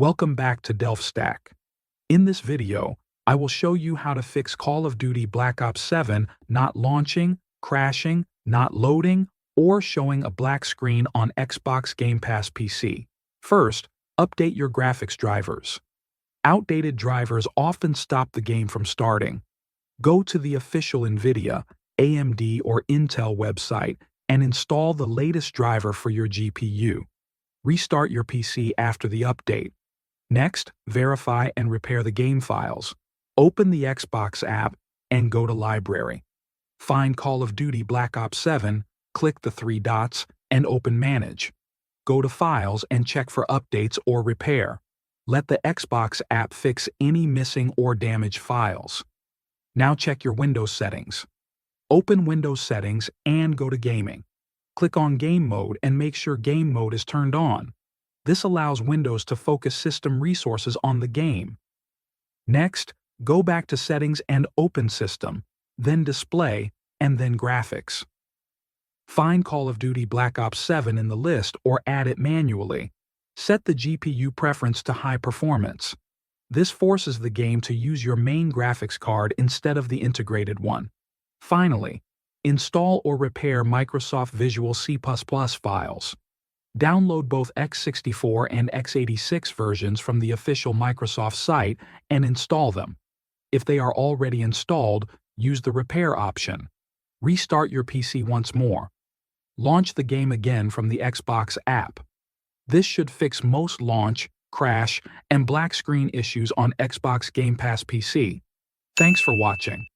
Welcome back to DelphStack. In this video, I will show you how to fix Call of Duty Black Ops 7 not launching, crashing, not loading, or showing a black screen on Xbox Game Pass PC. First, update your graphics drivers. Outdated drivers often stop the game from starting. Go to the official NVIDIA, AMD, or Intel website and install the latest driver for your GPU. Restart your PC after the update. Next, verify and repair the game files. Open the Xbox app and go to Library. Find Call of Duty Black Ops 7, click the three dots, and open Manage. Go to Files and check for updates or repair. Let the Xbox app fix any missing or damaged files. Now check your Windows settings. Open Windows Settings and go to Gaming. Click on Game Mode and make sure Game Mode is turned on. This allows Windows to focus system resources on the game. Next, go back to Settings and open System, then Display, and then Graphics. Find Call of Duty Black Ops 7 in the list or add it manually. Set the GPU preference to high performance. This forces the game to use your main graphics card instead of the integrated one. Finally, install or repair Microsoft Visual C++ files. Download both x64 and x86 versions from the official Microsoft site and install them. If they are already installed, use the repair option. Restart your PC once more. Launch the game again from the Xbox app. This should fix most launch, crash, and black screen issues on Xbox Game Pass PC. Thanks for watching.